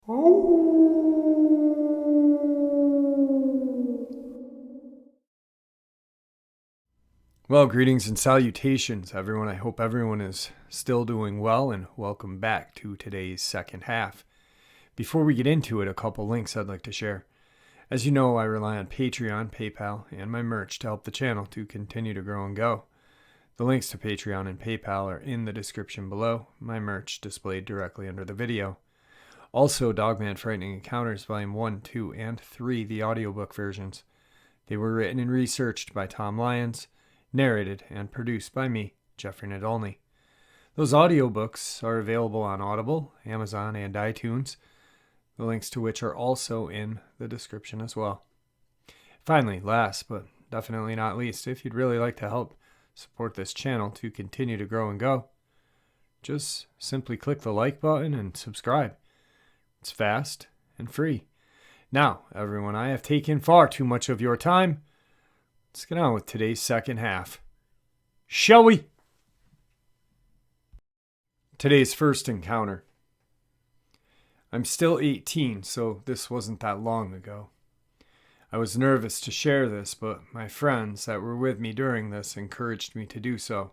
Well, greetings and salutations, everyone. I hope everyone is still doing well, and welcome back to today's second half. Before we get into it, a couple links I'd like to share. As you know, I rely on Patreon, PayPal, and my merch to help the channel to continue to grow and go. The links to Patreon and PayPal are in the description below, my merch displayed directly under the video. Also, Dogman Frightening Encounters Volume 1, 2, and 3, the audiobook versions. They were written and researched by Tom Lyons, narrated and produced by me, Jeffrey Nadolny. Those audiobooks are available on Audible, Amazon, and iTunes, the links to which are also in the description as well. Finally, last but definitely not least, if you'd really like to help support this channel to continue to grow and go, just simply click the like button and subscribe. It's fast and free. Now, everyone, I have taken far too much of your time. Let's get on with today's second half. Shall we? Today's first encounter. I'm still 18, so this wasn't that long ago. I was nervous to share this, but my friends that were with me during this encouraged me to do so.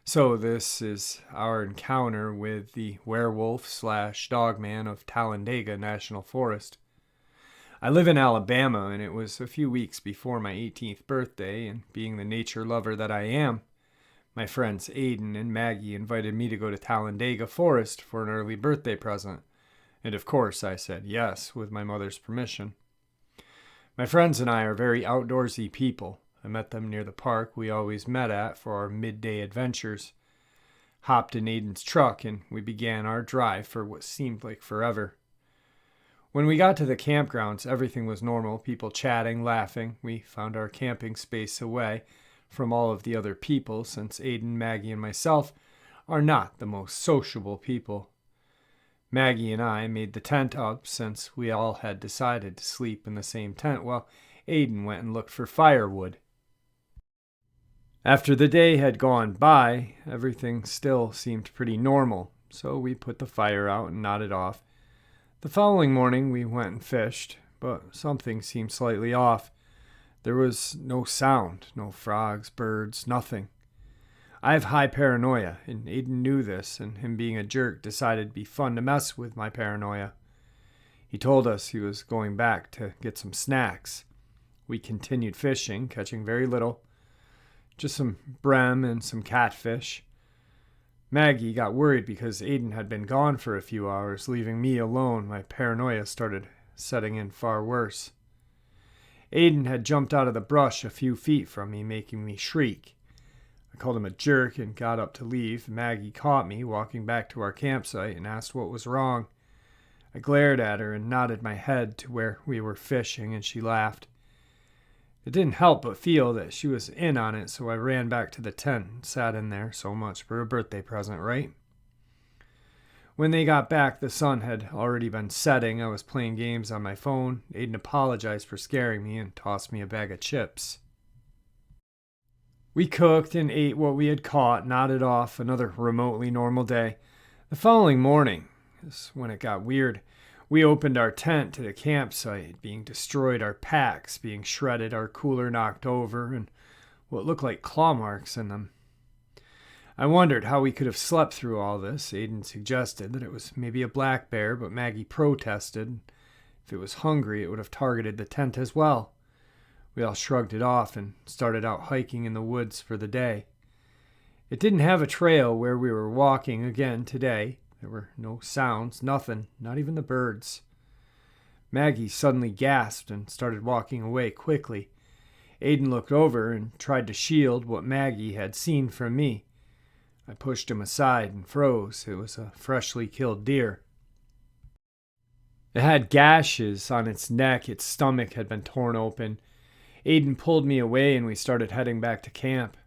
So this is our encounter with the werewolf/dogman of Talladega National Forest. I live in Alabama, and it was a few weeks before my 18th birthday, and being the nature lover that I am, my friends Aiden and Maggie invited me to go to Talladega Forest for an early birthday present, and of course I said yes with my mother's permission. My friends and I are very outdoorsy people. I met them near the park we always met at for our midday adventures. Hopped in Aiden's truck, and we began our drive for what seemed like forever. When we got to the campgrounds, everything was normal, people chatting, laughing. We found our camping space away from all of the other people, since Aiden, Maggie, and myself are not the most sociable people. Maggie and I made the tent up, since we all had decided to sleep in the same tent, while Aiden went and looked for firewood. After the day had gone by, everything still seemed pretty normal, so we put the fire out and nodded off. The following morning we went and fished, but something seemed slightly off. There was no sound, no frogs, birds, nothing. I have high paranoia, and Aiden knew this, and him being a jerk decided it'd be fun to mess with my paranoia. He told us he was going back to get some snacks. We continued fishing, catching very little, just some brim and some catfish. Maggie got worried because Aiden had been gone for a few hours, leaving me alone. My paranoia started setting in far worse. Aiden had jumped out of the brush a few feet from me, making me shriek. I called him a jerk and got up to leave. Maggie caught me walking back to our campsite and asked what was wrong. I glared at her and nodded my head to where we were fishing, and she laughed. It didn't help but feel that she was in on it, so I ran back to the tent and sat in there. So much for a birthday present, right? When they got back, the sun had already been setting. I was playing games on my phone. Aiden apologized for scaring me and tossed me a bag of chips. We cooked and ate what we had caught, nodded off. Another remotely normal day. The following morning is when it got weird. We opened our tent to the campsite being destroyed, our packs being shredded, our cooler knocked over, and what looked like claw marks in them. I wondered how we could have slept through all this. Aiden suggested that it was maybe a black bear, but Maggie protested. If it was hungry, it would have targeted the tent as well. We all shrugged it off and started out hiking in the woods for the day. It didn't have a trail where we were walking again today. There were no sounds, nothing, not even the birds. Maggie suddenly gasped and started walking away quickly. Aiden looked over and tried to shield what Maggie had seen from me. I pushed him aside and froze. It was a freshly killed deer. It had gashes on its neck. Its stomach had been torn open. Aiden pulled me away and we started heading back to camp.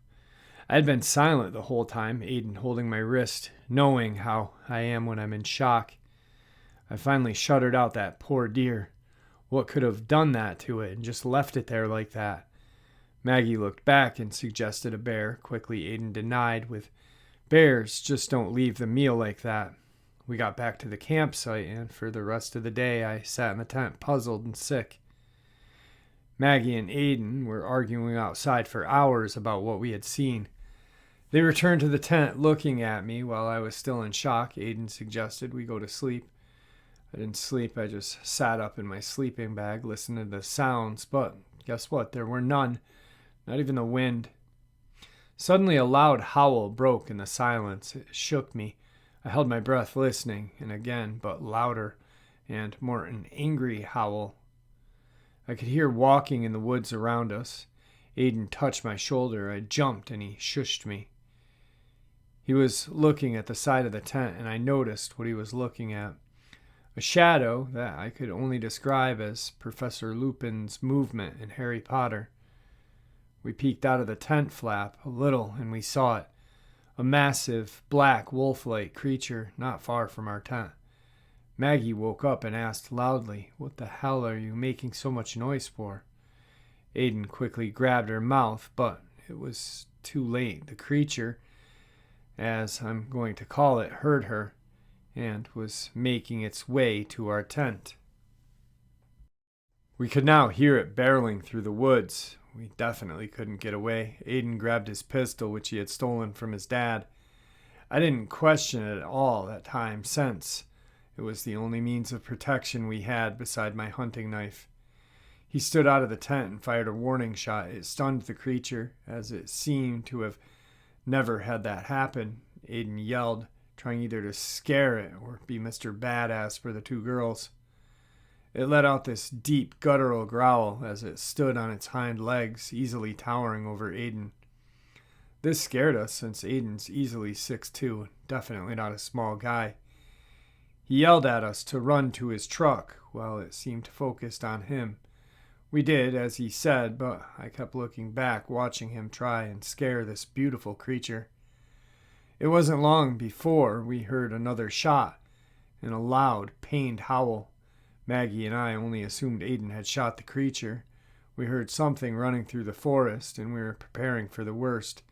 I had been silent the whole time, Aiden holding my wrist, knowing how I am when I'm in shock. I finally shuddered out that poor deer. What could have done that to it and just left it there like that? Maggie looked back and suggested a bear. Quickly, Aiden denied with, "Bears just don't leave the meal like that." we got back to the campsite, and for the rest of the day I sat in the tent puzzled and sick. Maggie and Aiden were arguing outside for hours about what we had seen. They returned to the tent looking at me while I was still in shock. Aiden suggested we go to sleep. I didn't sleep, I just sat up in my sleeping bag, listening to the sounds, but guess what? There were none, not even the wind. Suddenly a loud howl broke in the silence. It shook me. I held my breath listening, and again, but louder, and more an angry howl. I could hear walking in the woods around us. Aiden touched my shoulder. I jumped, and he shushed me. He was looking at the side of the tent, and I noticed what he was looking at. A shadow that I could only describe as Professor Lupin's movement in Harry Potter. We peeked out of the tent flap a little, and we saw it. A massive, black, wolf-like creature not far from our tent. Maggie woke up and asked loudly, "What the hell are you making so much noise for?" Aiden quickly grabbed her mouth, but it was too late. The creature, as I'm going to call it, heard her and was making its way to our tent. We could now hear it barreling through the woods. We definitely couldn't get away. Aiden grabbed his pistol, which he had stolen from his dad. I didn't question it at all that time, since it was the only means of protection we had beside my hunting knife. He stood out of the tent and fired a warning shot. It stunned the creature, as it seemed to have never had that happen. Aiden yelled, trying either to scare it or be Mr. Badass for the two girls. It let out this deep, guttural growl as it stood on its hind legs, easily towering over Aiden. This scared us, since Aiden's easily 6'2", definitely not a small guy. He yelled at us to run to his truck, while it seemed focused on him. We did, as he said, but I kept looking back, watching him try and scare this beautiful creature. It wasn't long before we heard another shot and a loud, pained howl. Maggie and I only assumed Aiden had shot the creature. We heard something running through the forest, and we were preparing for the worst.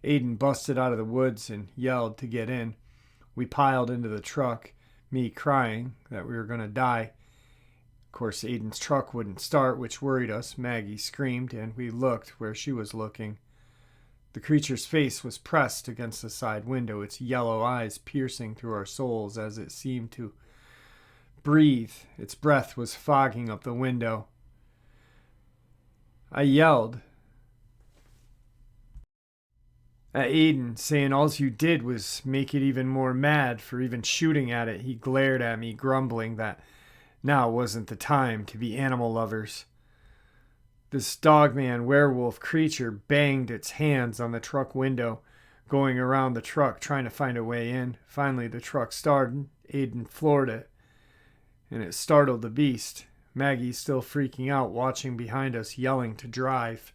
Aiden busted out of the woods and yelled to get in. We piled into the truck, me crying that we were going to die. Of course, Aiden's truck wouldn't start, which worried us. Maggie screamed, and we looked where she was looking. The creature's face was pressed against the side window, its yellow eyes piercing through our souls as it seemed to breathe. Its breath was fogging up the window. I yelled at Aiden, saying all you did was make it even more mad for even shooting at it. He glared at me, grumbling that now wasn't the time to be animal lovers. This Dogman werewolf creature banged its hands on the truck window, going around the truck trying to find a way in. Finally, the truck started. Aiden floored it, and it startled the beast. Maggie, still freaking out, watching behind us, yelling to drive.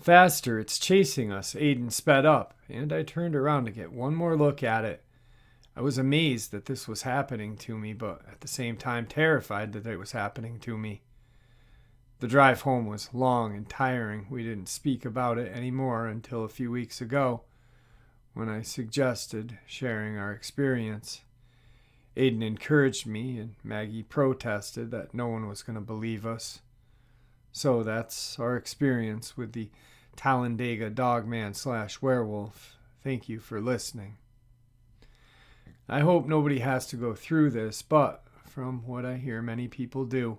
Faster, it's chasing us. Aiden sped up, and I turned around to get one more look at it. I was amazed that this was happening to me, but at the same time terrified that it was happening to me. The drive home was long and tiring. We didn't speak about it anymore until a few weeks ago, when I suggested sharing our experience. Aiden encouraged me, and Maggie protested that no one was going to believe us. So that's our experience with the Talladega Dogman / werewolf. Thank you for listening. I hope nobody has to go through this, but from what I hear, many people do.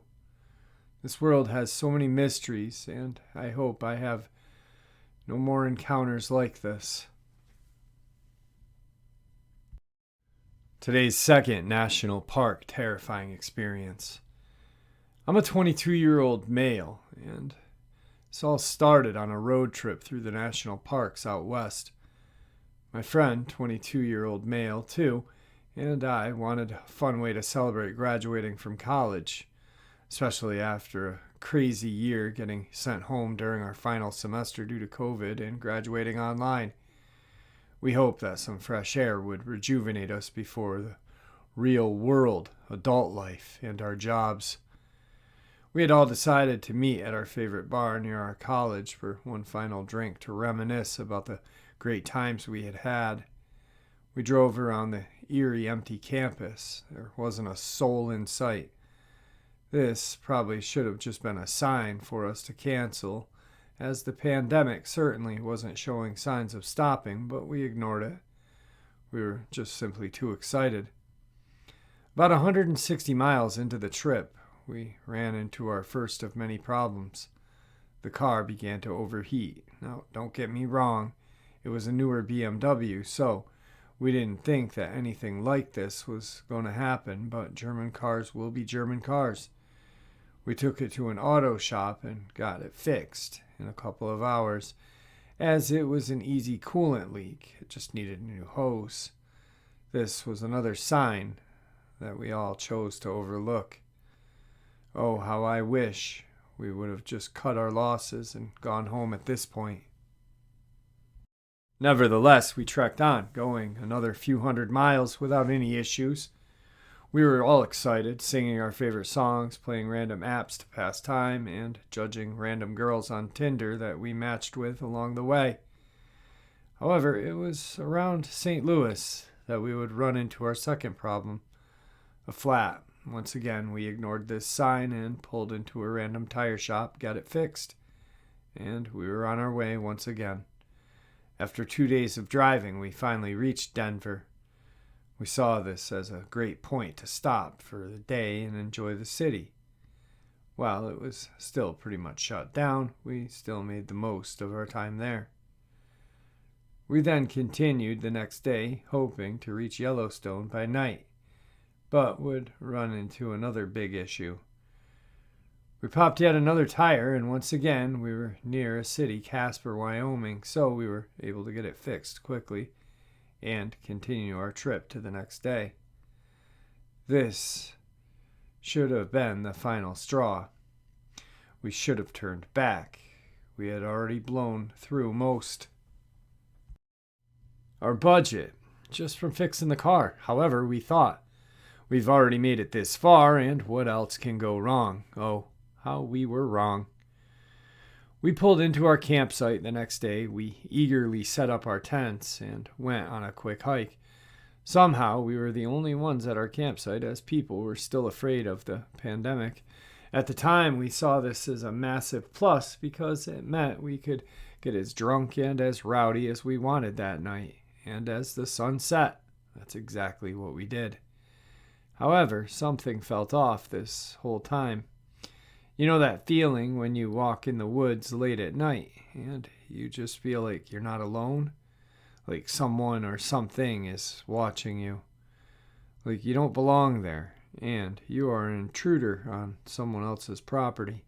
This world has so many mysteries, and I hope I have no more encounters like this. Today's second national park terrifying experience. I'm a 22-year-old male, and this all started on a road trip through the national parks out west. My friend, 22-year-old male too, and I wanted a fun way to celebrate graduating from college, especially after a crazy year getting sent home during our final semester due to COVID and graduating online. We hoped that some fresh air would rejuvenate us before the real world, adult life, and our jobs. We had all decided to meet at our favorite bar near our college for one final drink to reminisce about the great times we had had. We drove around the eerie, empty campus. There wasn't a soul in sight. This probably should have just been a sign for us to cancel, as the pandemic certainly wasn't showing signs of stopping, but we ignored it. We were just simply too excited. About 160 miles into the trip, we ran into our first of many problems. The car began to overheat. Now, don't get me wrong, it was a newer BMW, so we didn't think that anything like this was going to happen, but German cars will be German cars. We took it to an auto shop and got it fixed in a couple of hours, as it was an easy coolant leak. It just needed a new hose. This was another sign that we all chose to overlook. Oh, how I wish we would have just cut our losses and gone home at this point. Nevertheless, we trekked on, going another few hundred miles without any issues. We were all excited, singing our favorite songs, playing random apps to pass time, and judging random girls on Tinder that we matched with along the way. However, it was around St. Louis that we would run into our second problem, a flat. Once again, we ignored this sign and pulled into a random tire shop, got it fixed, and we were on our way once again. After 2 days of driving, we finally reached Denver. We saw this as a great point to stop for the day and enjoy the city. While it was still pretty much shut down, we still made the most of our time there. We then continued the next day, hoping to reach Yellowstone by night, but would run into another big issue. We popped yet another tire, and once again we were near a city, Casper, Wyoming, so we were able to get it fixed quickly and continue our trip to the next day. This should have been the final straw. We should have turned back. We had already blown through most our budget just from fixing the car. However, we thought, we've already made it this far, and what else can go wrong? Oh, how we were wrong. We pulled into our campsite the next day. We eagerly set up our tents and went on a quick hike. Somehow, we were the only ones at our campsite, as people were still afraid of the pandemic. At the time, we saw this as a massive plus because it meant we could get as drunk and as rowdy as we wanted that night. And as the sun set, that's exactly what we did. However, something felt off this whole time. You know that feeling when you walk in the woods late at night and you just feel like you're not alone? Like someone or something is watching you. Like you don't belong there and you are an intruder on someone else's property.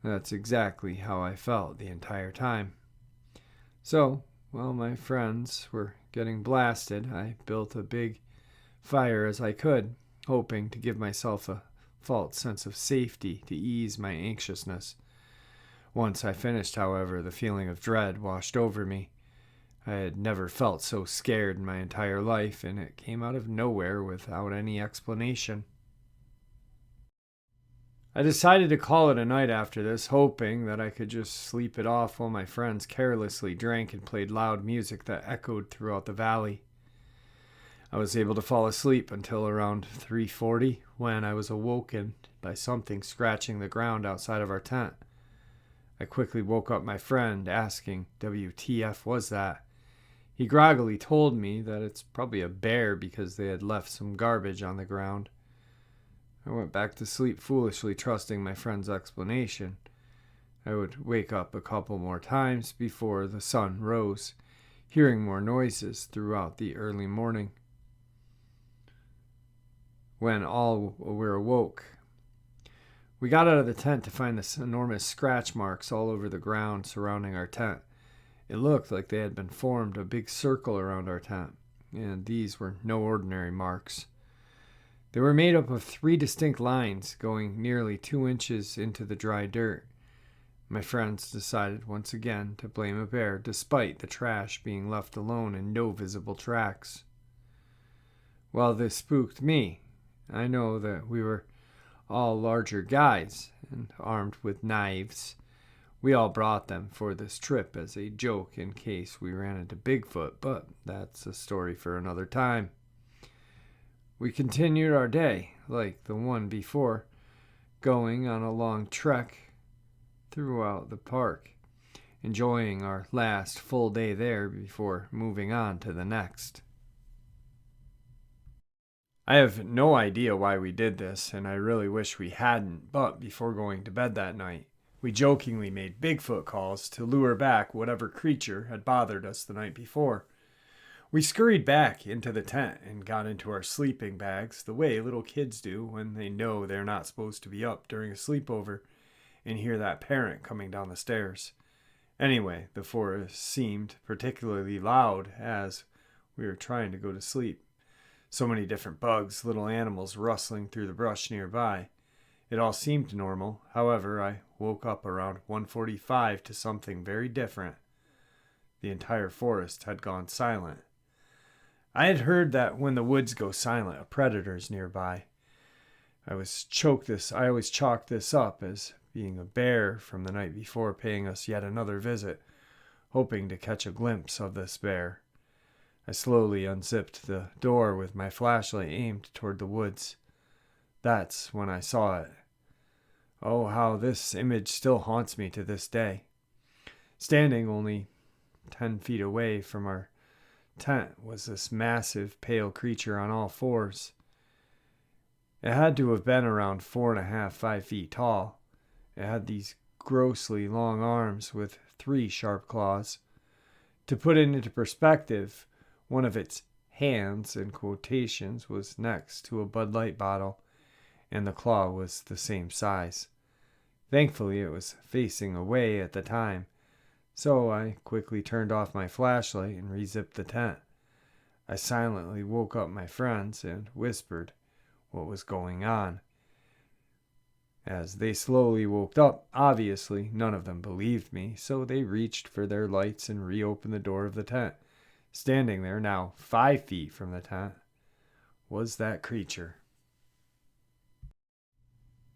That's exactly how I felt the entire time. So, while my friends were getting blasted, I built a big fire as I could, hoping to give myself a false sense of safety to ease my anxiousness. Once I finished, however, the feeling of dread washed over me. I had never felt so scared in my entire life, and it came out of nowhere without any explanation. I decided to call it a night after this, hoping that I could just sleep it off while my friends carelessly drank and played loud music that echoed throughout the valley. I was able to fall asleep until around 3:40 when I was awoken by something scratching the ground outside of our tent. I quickly woke up my friend, asking WTF was that. He groggily told me that it's probably a bear because they had left some garbage on the ground. I went back to sleep foolishly, trusting my friend's explanation. I would wake up a couple more times before the sun rose, hearing more noises throughout the early morning. When all were awoke, we got out of the tent to find this enormous scratch marks all over the ground surrounding our tent. It looked like they had been formed a big circle around our tent, and these were no ordinary marks. They were made up of 3 distinct lines going nearly 2 inches into the dry dirt. My friends decided once again to blame a bear, despite the trash being left alone and no visible tracks. While this spooked me, I know that we were all larger guys and armed with knives. We all brought them for this trip as a joke in case we ran into Bigfoot, but that's a story for another time. We continued our day, like the one before, going on a long trek throughout the park, enjoying our last full day there before moving on to the next. I have no idea why we did this, and I really wish we hadn't, but before going to bed that night, we jokingly made Bigfoot calls to lure back whatever creature had bothered us the night before. We scurried back into the tent and got into our sleeping bags the way little kids do when they know they're not supposed to be up during a sleepover and hear that parent coming down the stairs. Anyway, the forest seemed particularly loud as we were trying to go to sleep. So many different bugs, little animals rustling through the brush nearby. It all seemed normal. However, I woke up around 1:45 to something very different. The entire forest had gone silent. I had heard that when the woods go silent, a predator's nearby. I always chalked this up as being a bear from the night before paying us yet another visit, hoping to catch a glimpse of this bear. I slowly unzipped the door with my flashlight aimed toward the woods. That's when I saw it. Oh, how this image still haunts me to this day. Standing only 10 feet away from our tent was this massive, pale creature on all fours. It had to have been around 4.5, 5 feet tall. It had these grossly long arms with 3 sharp claws. To put it into perspective, one of its hands, in quotations, was next to a Bud Light bottle, and the claw was the same size. Thankfully, it was facing away at the time, so I quickly turned off my flashlight and rezipped the tent. I silently woke up my friends and whispered what was going on. As they slowly woke up, obviously none of them believed me, so they reached for their lights and reopened the door of the tent. Standing there, now 5 feet from the tent, was that creature.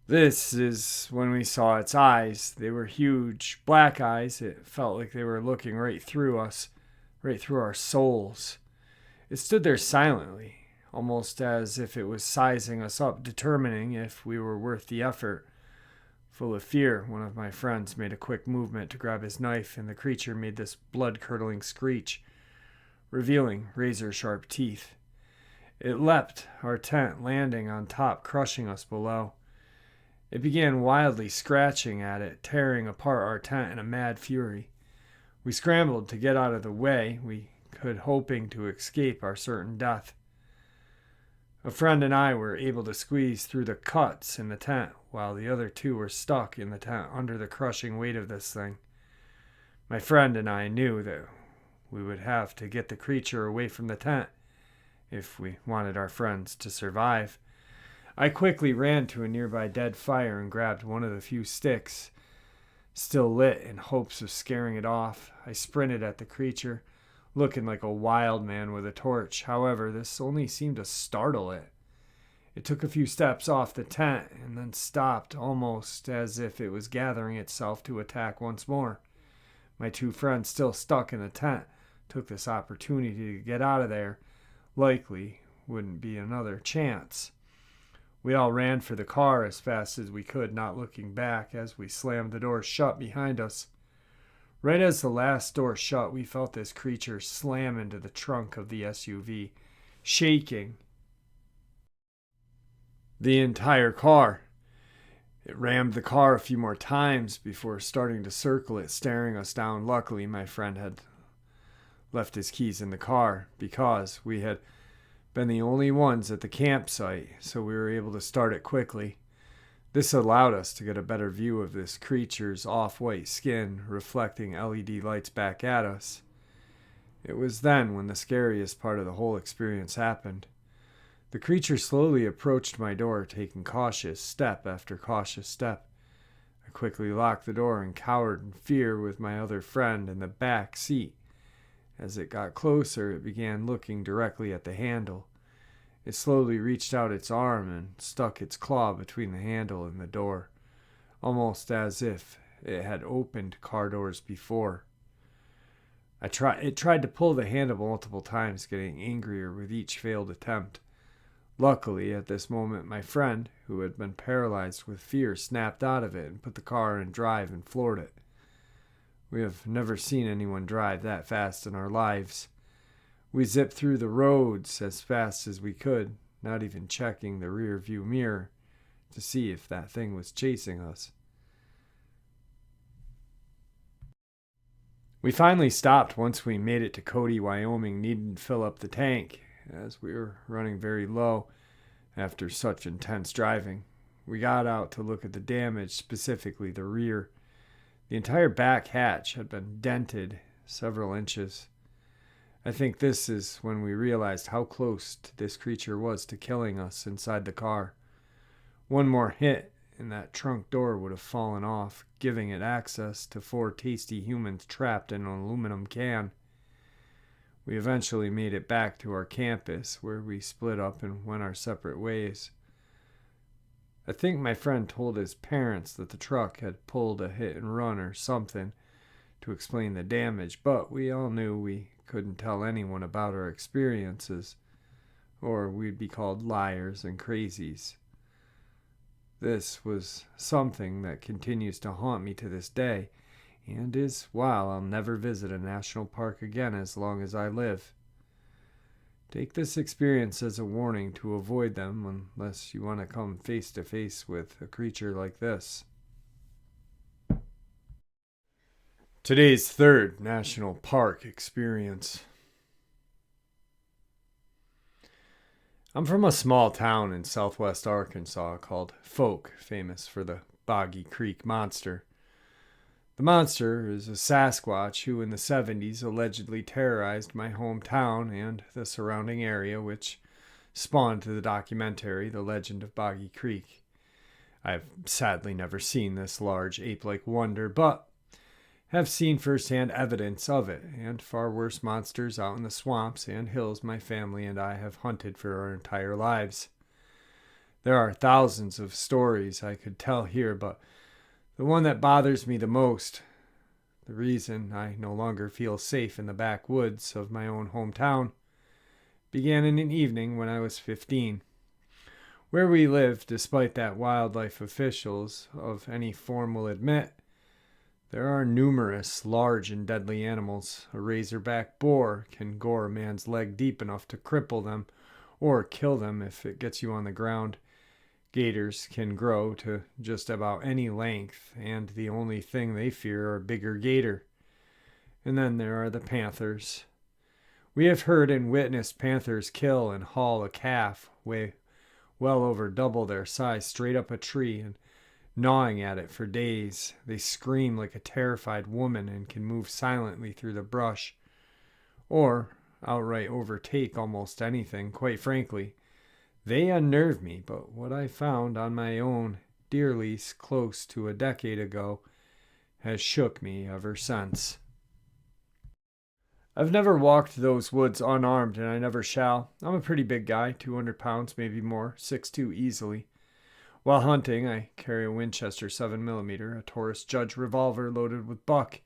This is when we saw its eyes. They were huge, black eyes. It felt like they were looking right through us, right through our souls. It stood there silently, almost as if it was sizing us up, determining if we were worth the effort. Full of fear, one of my friends made a quick movement to grab his knife, and the creature made this blood-curdling screech, revealing razor-sharp teeth. It leapt our tent, landing on top, crushing us below. It began wildly scratching at it, tearing apart our tent in a mad fury. We scrambled to get out of the way, we could hoping to escape our certain death. A friend and I were able to squeeze through the cuts in the tent, while the other 2 were stuck in the tent under the crushing weight of this thing. My friend and I knew that we would have to get the creature away from the tent if we wanted our friends to survive. I quickly ran to a nearby dead fire and grabbed one of the few sticks still lit in hopes of scaring it off. I sprinted at the creature, looking like a wild man with a torch. However, this only seemed to startle it. It took a few steps off the tent and then stopped, almost as if it was gathering itself to attack once more. My 2 friends, still stuck in the tent, took this opportunity to get out of there. Likely wouldn't be another chance. We all ran for the car as fast as we could, not looking back as we slammed the door shut behind us. Right as the last door shut, we felt this creature slam into the trunk of the SUV, shaking the entire car. It rammed the car a few more times before starting to circle it, staring us down. Luckily, my friend had left his keys in the car because we had been the only ones at the campsite, so we were able to start it quickly. This allowed us to get a better view of this creature's off-white skin reflecting LED lights back at us. It was then when the scariest part of the whole experience happened. The creature slowly approached my door, taking cautious step after cautious step. I quickly locked the door and cowered in fear with my other friend in the back seat. As it got closer, it began looking directly at the handle. It slowly reached out its arm and stuck its claw between the handle and the door, almost as if it had opened car doors before. It tried to pull the handle multiple times, getting angrier with each failed attempt. Luckily, at this moment, my friend, who had been paralyzed with fear, snapped out of it and put the car in drive and floored it. We have never seen anyone drive that fast in our lives. We zipped through the roads as fast as we could, not even checking the rear view mirror to see if that thing was chasing us. We finally stopped once we made it to Cody, Wyoming, needing to fill up the tank, as we were running very low after such intense driving. We got out to look at the damage, specifically the rear. The entire back hatch had been dented several inches. I think this is when we realized how close this creature was to killing us inside the car. One more hit and that trunk door would have fallen off, giving it access to 4 tasty humans trapped in an aluminum can. We eventually made it back to our campus, where we split up and went our separate ways. I think my friend told his parents that the truck had pulled a hit and run or something to explain the damage, but we all knew we couldn't tell anyone about our experiences, or we'd be called liars and crazies. This was something that continues to haunt me to this day, and is why I'll never visit a national park again as long as I live. Take this experience as a warning to avoid them unless you want to come face to face with a creature like this. Today's third national park experience. I'm from a small town in southwest Arkansas called Folk, famous for the Boggy Creek Monster. The monster is a Sasquatch who in the 70s allegedly terrorized my hometown and the surrounding area, which spawned the documentary The Legend of Boggy Creek. I've sadly never seen this large ape-like wonder, but have seen firsthand evidence of it, and far worse monsters out in the swamps and hills my family and I have hunted for our entire lives. There are thousands of stories I could tell here, but the one that bothers me the most, the reason I no longer feel safe in the backwoods of my own hometown, began in an evening when I was 15. Where we live, despite that wildlife officials of any form will admit, there are numerous large and deadly animals. A razorback boar can gore a man's leg deep enough to cripple them or kill them if it gets you on the ground. Gators can grow to just about any length, and the only thing they fear are a bigger gator. And then there are the panthers. We have heard and witnessed panthers kill and haul a calf weigh well over double their size straight up a tree and gnawing at it for days. They scream like a terrified woman and can move silently through the brush, or outright overtake almost anything. Quite frankly, they unnerve me, but what I found on my own deer lease close to a decade ago has shook me ever since. I've never walked those woods unarmed, and I never shall. I'm a pretty big guy, 200 pounds, maybe more, 6'2" easily. While hunting, I carry a Winchester 7mm, a Taurus Judge revolver loaded with buck,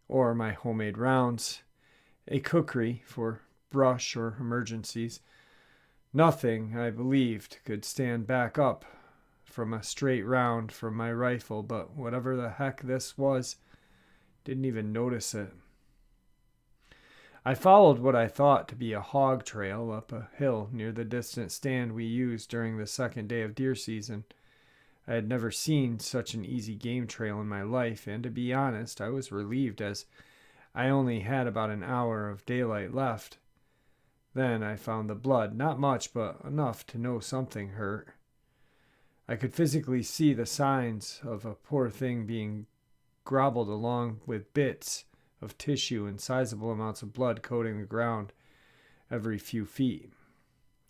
or my homemade rounds, a kukri for brush or emergencies. Nothing, I believed, could stand back up from a straight round from my rifle, but whatever the heck this was, didn't even notice it. I followed what I thought to be a hog trail up a hill near the distant stand we used during the second day of deer season. I had never seen such an easy game trail in my life, and to be honest, I was relieved as I only had about an hour of daylight left. Then I found the blood, not much, but enough to know something hurt. I could physically see the signs of a poor thing being gobbled along with bits of tissue and sizable amounts of blood coating the ground every few feet.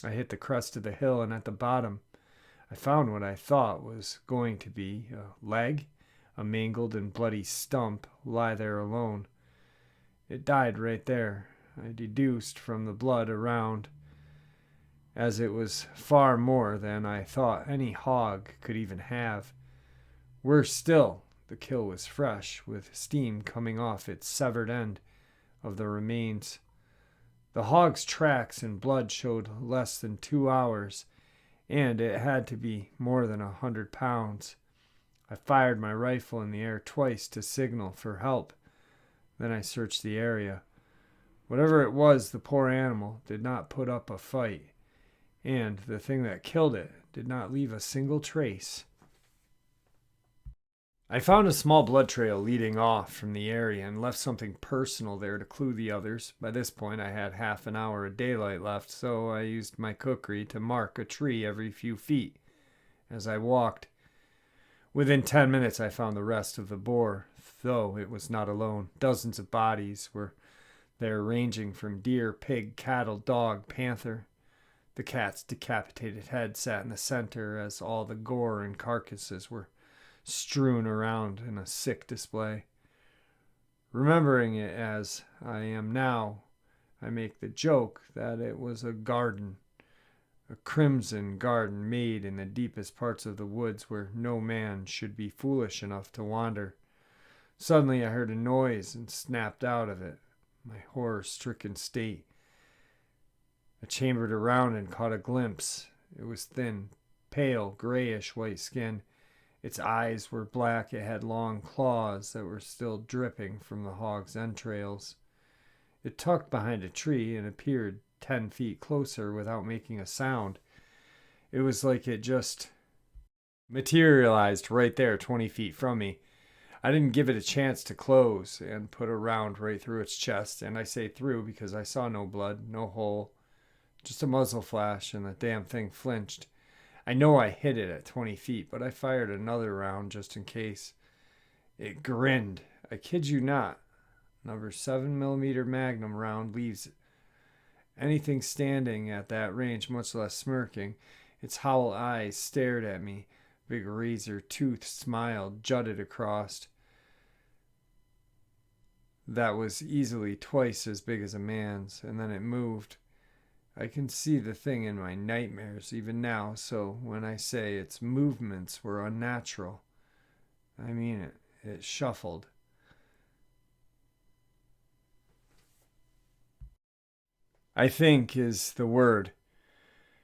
I hit the crest of the hill, and at the bottom I found what I thought was going to be a leg, a mangled and bloody stump, lie there alone. It died right there, I deduced from the blood around, as it was far more than I thought any hog could even have. Worse still, The kill was fresh, with steam coming off its severed end of the remains. The hog's tracks and blood showed less than 2 hours, and it had to be more than 100 pounds. I fired my rifle in the air twice to signal for help. Then I searched the area. Whatever it was, the poor animal did not put up a fight, and the thing that killed it did not leave a single trace. I found a small blood trail leading off from the area and left something personal there to clue the others. By this point, I had half an hour of daylight left, so I used my kukri to mark a tree every few feet as I walked. Within 10 minutes, I found the rest of the boar, though it was not alone. Dozens of bodies were there, ranging from deer, pig, cattle, dog, panther. The cat's decapitated head sat in the center as all the gore and carcasses were strewn around in a sick display. Remembering it as I am now, I make the joke that it was a garden, a crimson garden made in the deepest parts of the woods where no man should be foolish enough to wander. Suddenly I heard a noise and snapped out of it, my horror-stricken state. I chambered around and caught a glimpse. It was thin, pale, grayish white skin. Its eyes were black. It had long claws that were still dripping from the hog's entrails. It tucked behind a tree and appeared 10 feet closer without making a sound. It was like it just materialized right there 20 feet from me. I didn't give it a chance to close and put a round right through its chest, and I say through because I saw no blood, no hole, just a muzzle flash, and the damn thing flinched. I know I hit it at 20 feet, but I fired another round just in case. It grinned. I kid you not. Number 7mm Magnum round leaves anything standing at that range, much less smirking. Its howl eyes stared at me. Big razor-toothed smile jutted across. That was easily twice as big as a man's, and then it moved. I can see the thing in my nightmares even now, so when I say its movements were unnatural, I mean it. It shuffled. I think is the word.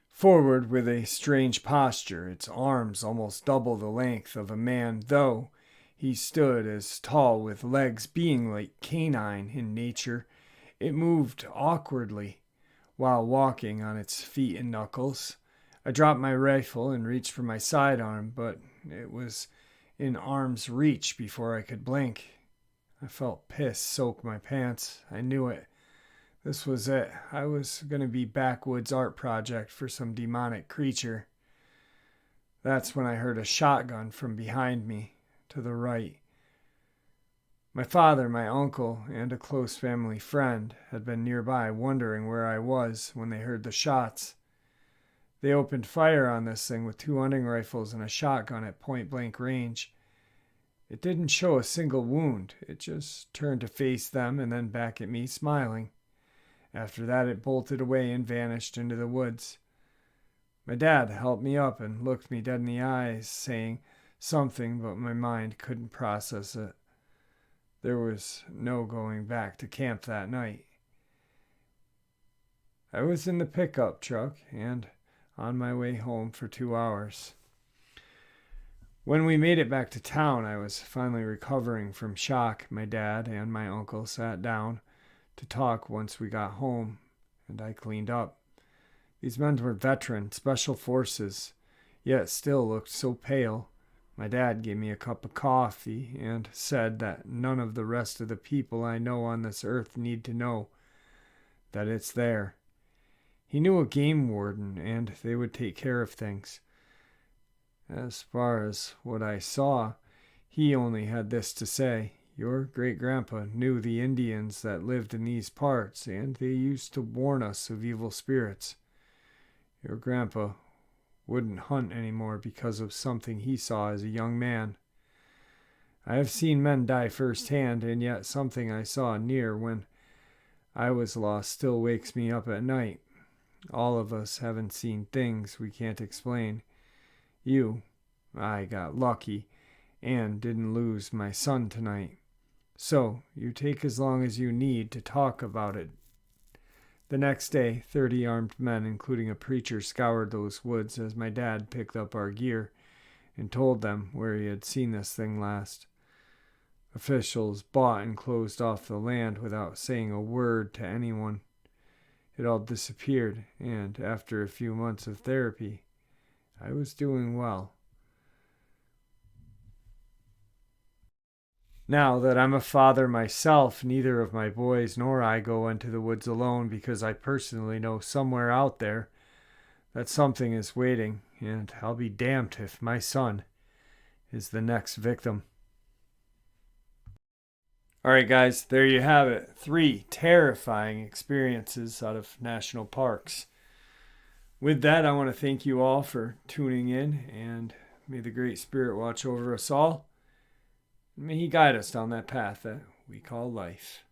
Forward with a strange posture, its arms almost double the length of a man, though he stood as tall with legs being like canine in nature. It moved awkwardly while walking on its feet and knuckles. I dropped my rifle and reached for my sidearm, but it was in arm's reach before I could blink. I felt piss soak my pants. I knew it. This was it. I was going to be backwoods art project for some demonic creature. That's when I heard a shotgun from behind me, to the right. My father, my uncle, and a close family friend had been nearby, wondering where I was when they heard the shots. They opened fire on this thing with 2 hunting rifles and a shotgun at point-blank range. It didn't show a single wound. It just turned to face them and then back at me, smiling. After that, it bolted away and vanished into the woods. My dad helped me up and looked me dead in the eyes, saying something, but my mind couldn't process it. There was no going back to camp that night. I was in the pickup truck and on my way home for 2 hours. When we made it back to town, I was finally recovering from shock. My dad and my uncle sat down to talk once we got home, and I cleaned up. These men were veteran, special forces, yet still looked so pale. My dad gave me a cup of coffee and said that none of the rest of the people I know on this earth need to know that it's there. He knew a game warden, and they would take care of things. As far as what I saw, he only had this to say: your great-grandpa knew the Indians that lived in these parts, and they used to warn us of evil spirits. Your grandpa wouldn't hunt anymore because of something he saw as a young man. I have seen men die firsthand, and yet something I saw near when I was lost still wakes me up at night. All of us haven't seen things we can't explain. I got lucky, and didn't lose my son tonight. So, you take as long as you need to talk about it. The next day, 30 armed men, including a preacher, scoured those woods as my dad picked up our gear and told them where he had seen this thing last. Officials bought and closed off the land without saying a word to anyone. It all disappeared, and after a few months of therapy, I was doing well. Now that I'm a father myself, neither of my boys nor I go into the woods alone because I personally know somewhere out there that something is waiting, and I'll be damned if my son is the next victim. All right, guys, there you have it. 3 terrifying experiences out of national parks. With that, I want to thank you all for tuning in, and may the Great Spirit watch over us all. May He guide us down that path that we call life.